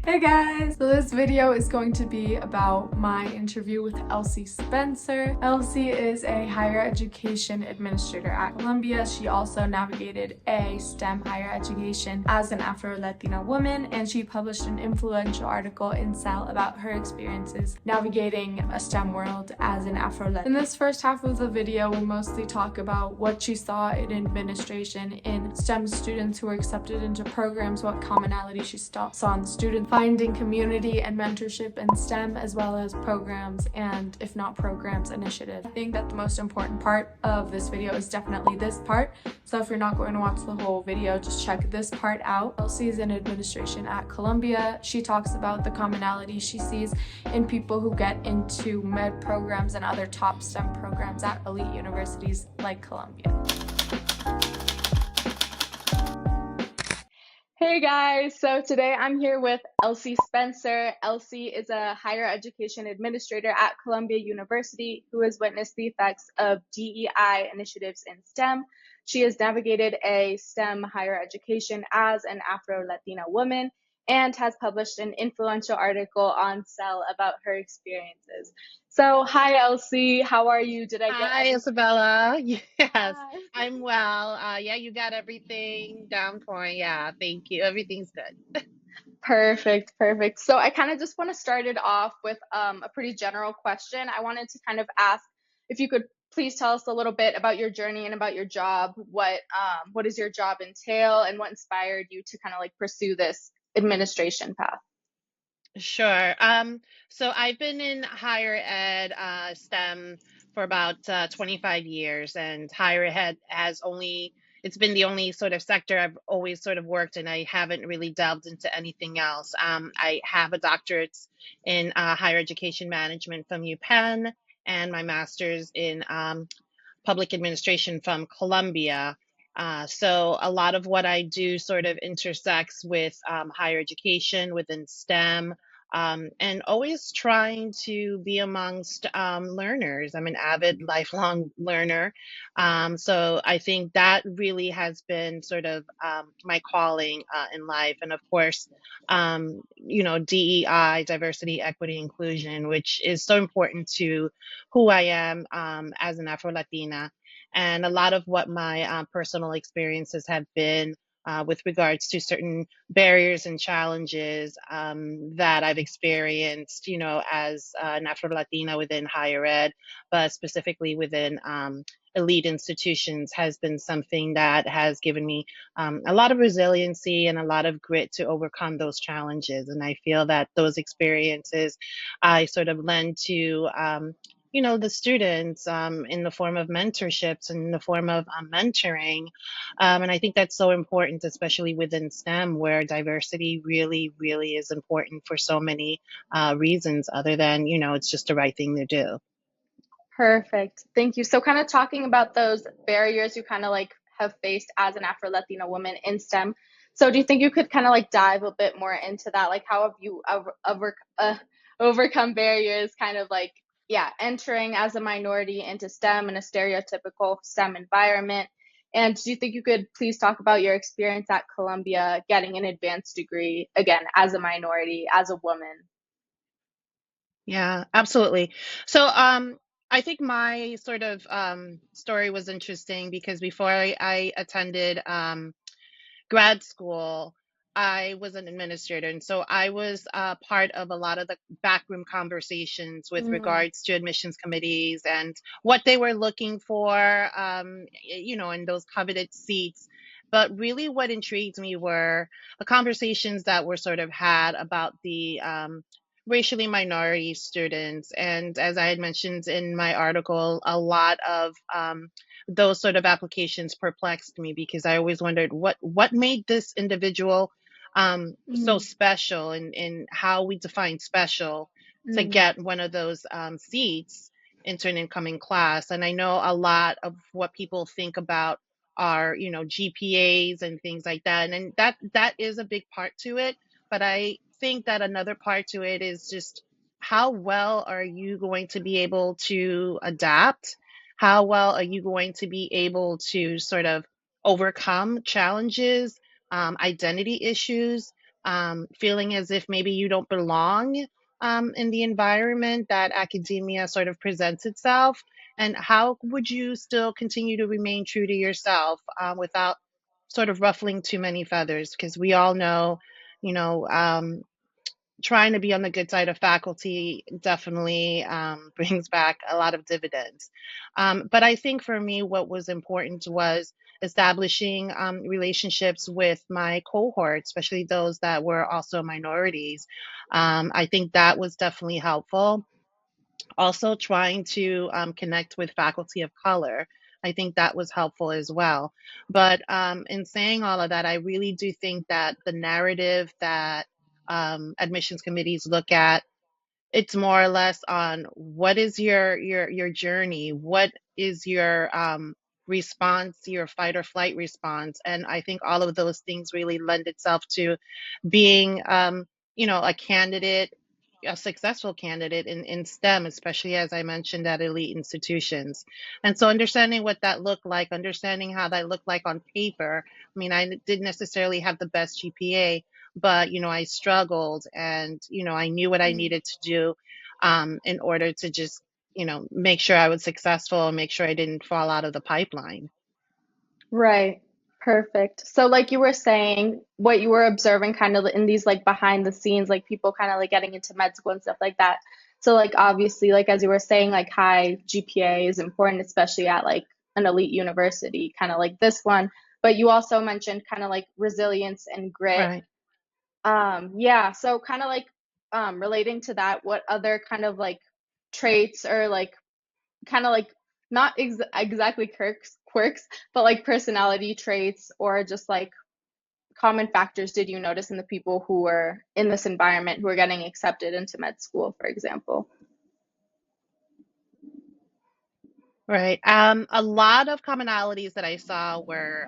Hey guys! So this video is going to be about my interview with Elsie Spencer. Elsie is a higher education administrator at Columbia. She also navigated a STEM higher education as an Afro-Latina woman, and she published an influential article in Cell about her experiences navigating a STEM world as an Afro-Latina. In this first half of the video, we'll mostly talk about what she saw in administration in STEM students who were accepted into programs, what commonality she saw in the students, finding community and mentorship in STEM, as well as programs and, if not programs, initiatives. I think that the most important part of this video is definitely this part, so if you're not going to watch the whole video, just check this part out. Elsie is in administration at Columbia. She talks about the commonality she sees in people who get into med programs and other top STEM programs at elite universities like Columbia. Hey guys, so today I'm here with Elsie Spencer. Elsie is a higher education administrator at Columbia University who has witnessed the effects of DEI initiatives in STEM. She has navigated a STEM higher education as an Afro-Latina woman and has published an influential article on Cell about her experiences. So, hi Elsie, how are you? Did I get Hi, everything? Isabella. Yes, Hi. I'm well. Yeah, you got everything down point. Yeah, thank you. Everything's good. Perfect, perfect. So I kind of just want to start it off with a pretty general question. I wanted to kind of ask if you could please tell us a little bit about your journey and about your job. What does your job entail, and what inspired you to kind of like pursue this administration path? Sure. So I've been in higher ed, STEM for about 25 years, and higher ed it's been the only sort of sector I've always sort of worked in. I haven't really delved into anything else. I have a doctorate in higher education management from UPenn and my master's in public administration from Columbia. So a lot of what I do sort of intersects with higher education within STEM, and always trying to be amongst learners. I'm an avid lifelong learner. So I think that really has been sort of my calling in life. And of course, DEI, diversity, equity, inclusion, which is so important to who I am as an Afro Latina. And a lot of what my personal experiences have been with regards to certain barriers and challenges that I've experienced, as an Afro Latina within higher ed, but specifically within elite institutions, has been something that has given me a lot of resiliency and a lot of grit to overcome those challenges. And I feel that those experiences I sort of lend to the students in the form of mentorships and in the form of mentoring. And I think that's so important, especially within STEM, where diversity really, really is important for so many reasons, other than, it's just the right thing to do. Perfect. Thank you. So kind of talking about those barriers you kind of like have faced as an Afro-Latina woman in STEM. So do you think you could kind of like dive a bit more into that? Like how have you overcome barriers kind of like, yeah, entering as a minority into STEM in a stereotypical STEM environment? And do you think you could please talk about your experience at Columbia getting an advanced degree, again, as a minority, as a woman? Yeah, absolutely. So, I think my sort of story was interesting because before I attended grad school, I was an administrator. And so I was part of a lot of the backroom conversations with Mm, regards to admissions committees and what they were looking for, in those coveted seats. But really, what intrigued me were the conversations that were sort of had about the racially minority students. And as I had mentioned in my article, a lot of those sort of applications perplexed me because I always wondered what made this individual so mm, special, and how we define special to mm, get one of those seats into an incoming class. And I know a lot of what people think about are, GPAs and things like that, and that is a big part to it. But I think that another part to it is just how well are you going to be able to adapt, how well are you going to be able to sort of overcome challenges, identity issues feeling as if maybe you don't belong in the environment that academia sort of presents itself? And how would you still continue to remain true to yourself without sort of ruffling too many feathers? Because we all know, you know, trying to be on the good side of faculty definitely brings back a lot of dividends. But I think for me, what was important was establishing relationships with my cohort, especially those that were also minorities. I think that was definitely helpful. Also, trying to connect with faculty of color. I think that was helpful as well. But in saying all of that, I really do think that the narrative that admissions committees look at, it's more or less on what is your journey, what is your response, your fight or flight response, and I think all of those things really lend itself to being, a candidate, a successful candidate in STEM, especially as I mentioned at elite institutions. And so understanding what that looked like, understanding how that looked like on paper. I mean, I didn't necessarily have the best GPA, but I struggled, and I knew what I Mm. needed to do in order to just make sure I was successful and make sure I didn't fall out of the pipeline. Right. Perfect. So like you were saying, what you were observing kind of in these like behind the scenes, like people kind of like getting into med school and stuff like that. So like obviously, like as you were saying, like high GPA is important, especially at like an elite university, kind of like this one. But you also mentioned kind of like resilience and grit. Right. Yeah, so kind of like relating to that, what other kind of like traits or like kind of like not exactly quirks, but like personality traits or just like common factors did you notice in the people who were in this environment who were getting accepted into med school, for example? Right. A lot of commonalities that I saw were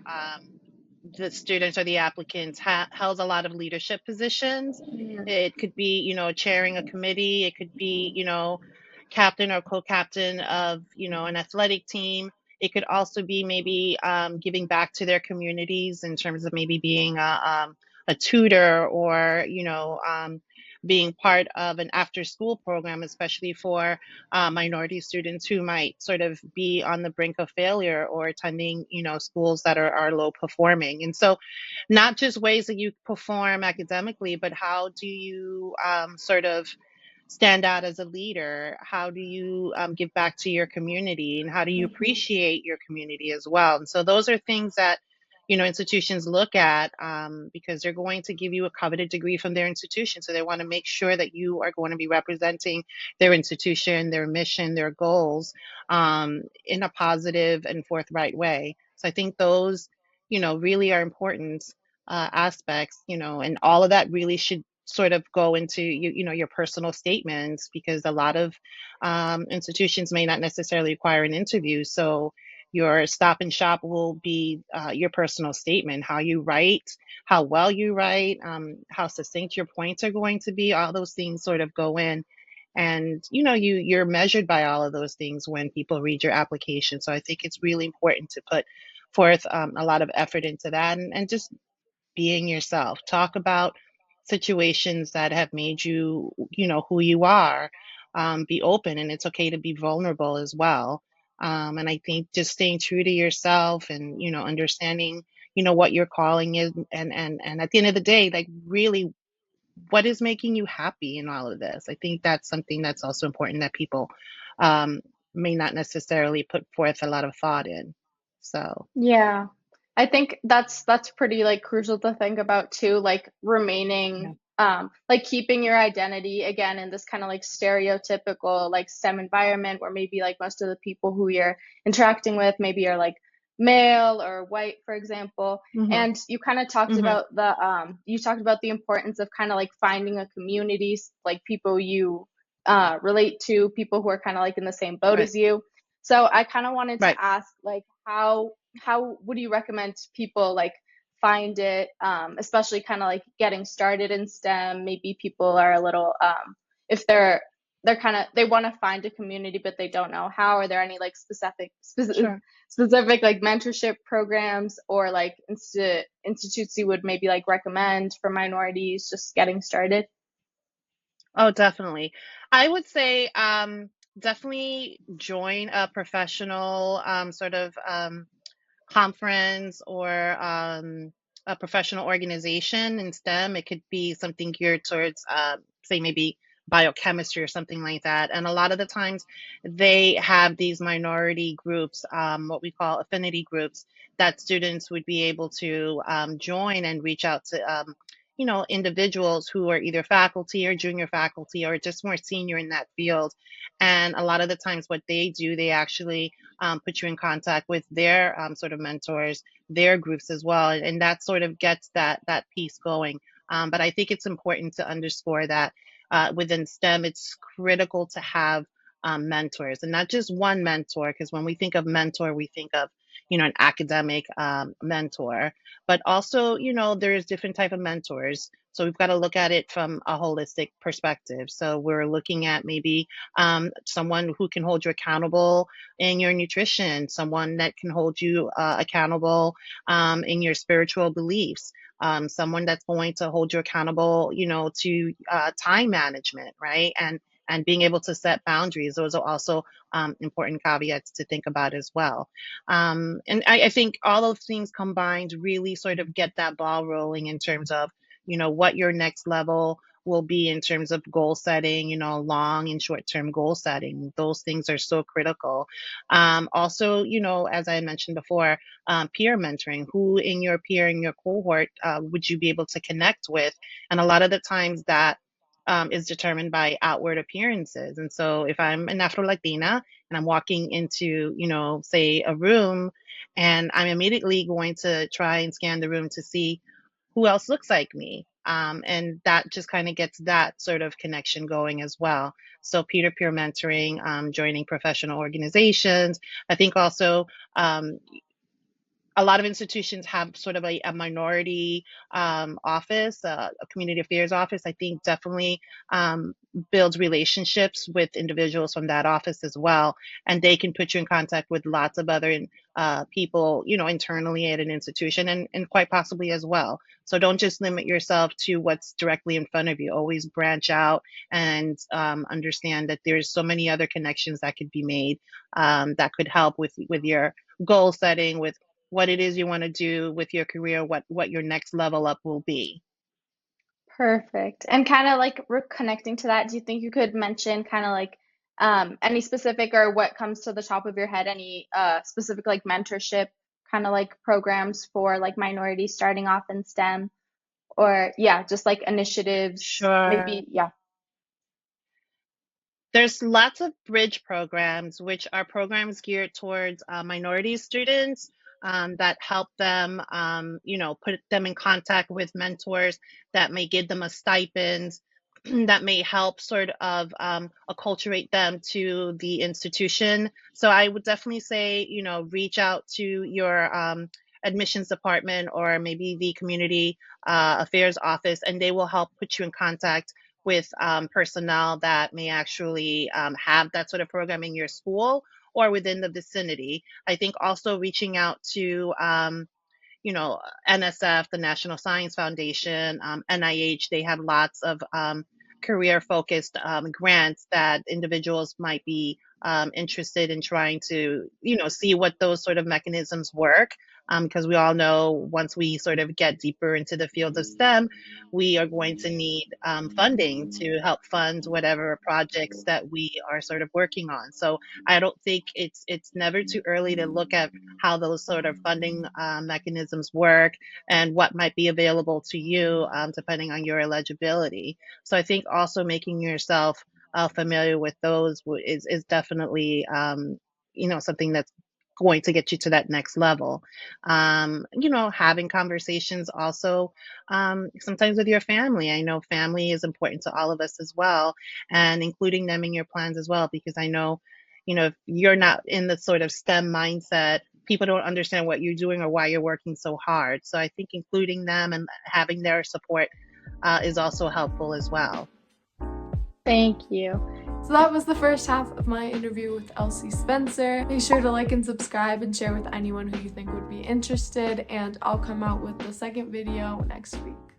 the students or the applicants held a lot of leadership positions. Mm. It could be, chairing a committee. It could be, captain or co-captain of, an athletic team. It could also be maybe giving back to their communities in terms of maybe being a tutor, or, being part of an after-school program, especially for minority students who might sort of be on the brink of failure or attending, schools that are low performing. And so, not just ways that you perform academically, but how do you sort of stand out as a leader? How do you give back to your community, and how do you Mhm. appreciate your community as well? And so, those are things that institutions look at, because they're going to give you a coveted degree from their institution. So they want to make sure that you are going to be representing their institution, their mission, their goals in a positive and forthright way. So I think those, really are important aspects, and all of that really should sort of go into your personal statements, because a lot of institutions may not necessarily require an interview. So your stop and shop will be your personal statement, how you write, how well you write, how succinct your points are going to be. All those things sort of go in, and you're measured by all of those things when people read your application. So I think it's really important to put forth a lot of effort into that, and just being yourself. Talk about situations that have made you, who you are. Be open, and it's okay to be vulnerable as well. And I think just staying true to yourself, and understanding, what your calling is, and at the end of the day, like, really, what is making you happy in all of this? I think that's something that's also important that people um, may not necessarily put forth a lot of thought in. So, Yeah. I think that's pretty like crucial to think about too, like remaining yeah. like keeping your identity again in this kind of like stereotypical like STEM environment where maybe like most of the people who you're interacting with maybe are like male or white, for example. Hmm. And you kind of talked Hmm. about the you talked about the importance of kind of like finding a community, like people you relate to, people who are kind of like in the same boat Right. as you. So I kind of wanted Right. to ask like how would you recommend people like find it, especially kind of like getting started in STEM? Maybe people are a little if they're they want to find a community, but they don't know how. Are there any like Sure. specific like mentorship programs or like institutes you would maybe like recommend for minorities just getting started? Oh, definitely. I would say definitely join a professional sort of conference or a professional organization in STEM. It could be something geared towards, say, maybe biochemistry or something like that. And a lot of the times they have these minority groups, what we call affinity groups, that students would be able to join and reach out to. Individuals who are either faculty or junior faculty or just more senior in that field. And a lot of the times, what they do, they actually put you in contact with their sort of mentors, their groups as well, and that sort of gets that piece going. But I think it's important to underscore that within STEM, it's critical to have mentors, and not just one mentor, because when we think of mentor, we think of an academic mentor, but also there's different type of mentors. So we've got to look at it from a holistic perspective. So we're looking at maybe someone who can hold you accountable in your nutrition, someone that can hold you accountable in your spiritual beliefs, someone that's going to hold you accountable, to time management, right? And being able to set boundaries. Those are also important caveats to think about as well. And I think all those things combined really sort of get that ball rolling in terms of, what your next level will be in terms of goal setting, long and short term goal setting. Those things are so critical. Also, as I mentioned before, peer mentoring. Who in your peer, in your cohort, would you be able to connect with? And a lot of the times that is determined by outward appearances. And so if I'm an Afro Latina and I'm walking into, say a room, and I'm immediately going to try and scan the room to see who else looks like me. And that just kind of gets that sort of connection going as well. So peer-to-peer mentoring, joining professional organizations. I think also a lot of institutions have sort of a minority office, a community affairs office. I think definitely builds relationships with individuals from that office as well. And they can put you in contact with lots of other people, internally at an institution and quite possibly as well. So don't just limit yourself to what's directly in front of you. Always branch out and understand that there's so many other connections that could be made that could help with your goal setting, with what it is you want to do with your career, what your next level up will be. Perfect. And kind of like connecting to that, do you think you could mention kind of like any specific or what comes to the top of your head, any specific like mentorship kind of like programs for like minorities starting off in STEM or yeah, just like initiatives, Sure. maybe, yeah. There's lots of bridge programs, which are programs geared towards minority students that help them, put them in contact with mentors that may give them a stipend, that may help sort of acculturate them to the institution. So I would definitely say, reach out to your admissions department or maybe the community affairs office, and they will help put you in contact with personnel that may actually have that sort of program in your school or within the vicinity. I think also reaching out to NSF, the National Science Foundation, NIH, they have lots of career focused grants that individuals might be interested in trying to, see what those sort of mechanisms work. Because we all know once we sort of get deeper into the field of STEM, we are going to need funding to help fund whatever projects that we are sort of working on. So I don't think it's never too early to look at how those sort of funding mechanisms work and what might be available to you depending on your eligibility. So I think also making yourself familiar with those is definitely something that's going to get you to that next level. Having conversations also sometimes with your family. I know family is important to all of us as well, and including them in your plans as well, because I know if you're not in the sort of STEM mindset, people don't understand what you're doing or why you're working so hard. So I think including them and having their support is also helpful as well. Thank you. So that was the first half of my interview with Elsie Spencer. Make sure to like and subscribe and share with anyone who you think would be interested, and I'll come out with the second video next week.